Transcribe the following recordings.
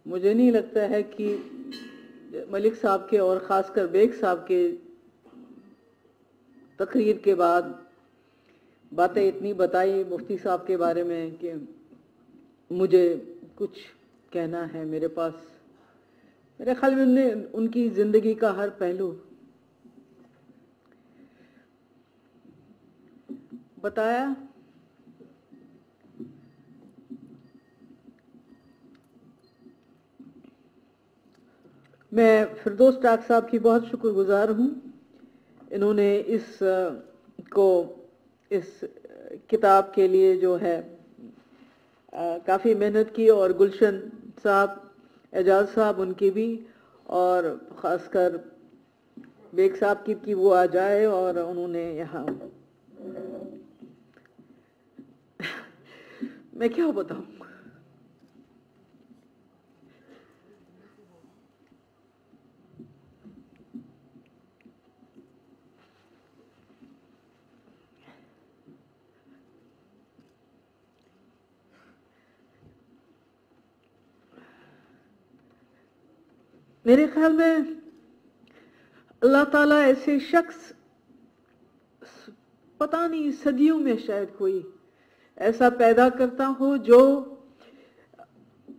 मुझे नहीं लगता है कि मलिक साहब के और ख़ासकर बेग साहब के तकरीर के बाद बातें इतनी बताई मुफ्ती साहब के बारे में कि मुझे कुछ कहना है मेरे पास। मेरे ख्याल में उन्होंने उनकी ज़िंदगी का हर पहलू बताया। मैं फिरदौस टाक साहब की बहुत शुक्रगुजार हूँ। इन्होंने इस किताब के लिए जो है काफ़ी मेहनत की, और गुलशन साहब, एजाज साहब उनकी भी, और ख़ासकर बेग साहब की कि वो आ जाए और उन्होंने यहाँ मैं क्या बताऊँ। मेरे ख्याल में अल्लाह ताला ऐसे शख्स, पता नहीं सदियों में शायद कोई ऐसा पैदा करता हो जो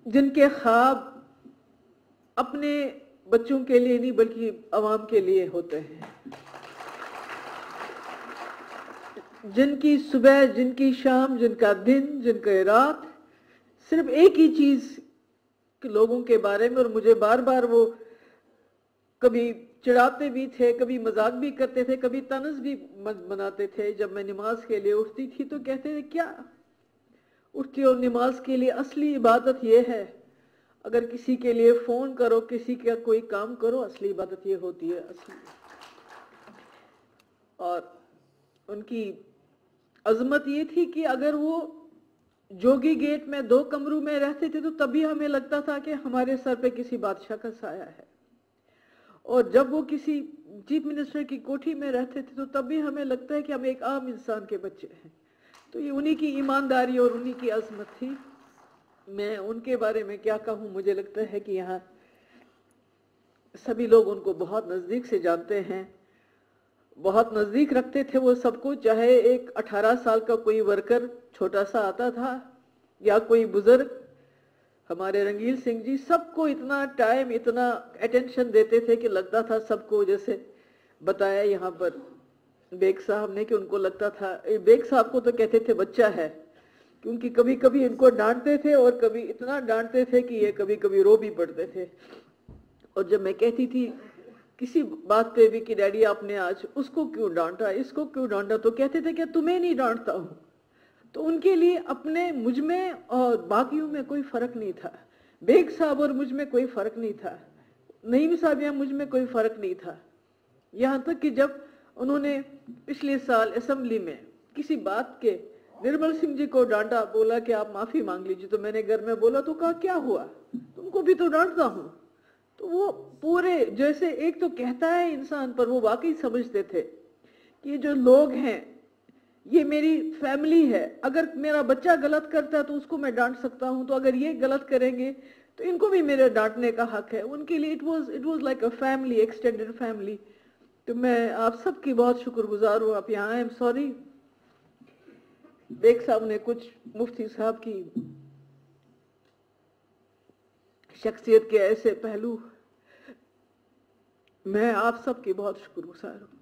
जिनके ख्वाब अपने बच्चों के लिए नहीं बल्कि अवाम के लिए होते हैं, जिनकी सुबह, जिनकी शाम, जिनका दिन, जिनका रात सिर्फ एक ही चीज लोगों के बारे में। और मुझे बार बार वो कभी चिढ़ाते भी थे, कभी मजाक भी करते थे, कभी तनज भी बनाते थे। जब मैं नमाज के लिए उठती थी तो कहते थे क्या उठती हो नमाज के लिए? असली इबादत ये है, अगर किसी के लिए फोन करो, किसी का कोई काम करो, असली इबादत ये होती है असली। और उनकी अजमत ये थी कि अगर वो जोगी गेट में 2 कमरों में रहते थे तो तभी हमें लगता था कि हमारे सर पे किसी बादशाह का साया है, और जब वो किसी चीफ मिनिस्टर की कोठी में रहते थे तो तभी हमें लगता है कि हम एक आम इंसान के बच्चे हैं। तो ये उन्हीं की ईमानदारी और उन्हीं की अजमत थी। मैं उनके बारे में क्या कहूँ, मुझे लगता है कि यहाँ सभी लोग उनको बहुत नज़दीक से जानते हैं, बहुत नज़दीक रखते थे वो सबको। चाहे एक 18 साल का कोई वर्कर छोटा सा आता था या कोई बुजुर्ग, हमारे रंगील सिंह जी सबको इतना टाइम, इतना अटेंशन देते थे कि लगता था सबको, जैसे बताया यहाँ पर बेग साहब ने कि उनको लगता था, बेग साहब को तो कहते थे बच्चा है, क्योंकि कभी कभी इनको डांटते थे और कभी इतना डांटते थे कि ये कभी कभी रो भी पड़ते थे। और जब मैं कहती थी किसी बात पे भी कि डैडी आपने आज उसको क्यों डांटा, इसको क्यों डांटा, तो कहते थे कि तुम्हें नहीं डांटता हूँ। तो उनके लिए अपने मुझ में और बाकियों में कोई फर्क नहीं था। बेग साहब और मुझ में कोई फर्क नहीं था, नईम साहब या मुझ में कोई फर्क नहीं था। यहाँ तक कि जब उन्होंने पिछले साल असेंबली में किसी बात के निर्मल सिंह जी को डांटा, बोला कि आप माफी मांग लीजिए, तो मैंने घर में बोला तो कहा क्या हुआ, तुमको भी तो डांटता हूं। तो वो पूरे जैसे एक तो कहता है इंसान, पर वो वाकई समझते थे कि ये जो लोग हैं ये मेरी फैमिली है। अगर मेरा बच्चा गलत करता है तो उसको मैं डांट सकता हूं, तो अगर ये गलत करेंगे तो इनको भी मेरे डांटने का हक है। उनके लिए it was like a family, extended family. तो मैं आप सबकी बहुत शुक्रगुजार हूँ, आप यहाँ आए। सॉरी बेग साहब ने कुछ मुफ्ती साहब की शख्सियत के ऐसे पहलू, मैं आप सबकी बहुत शुक्रगुजार हूँ।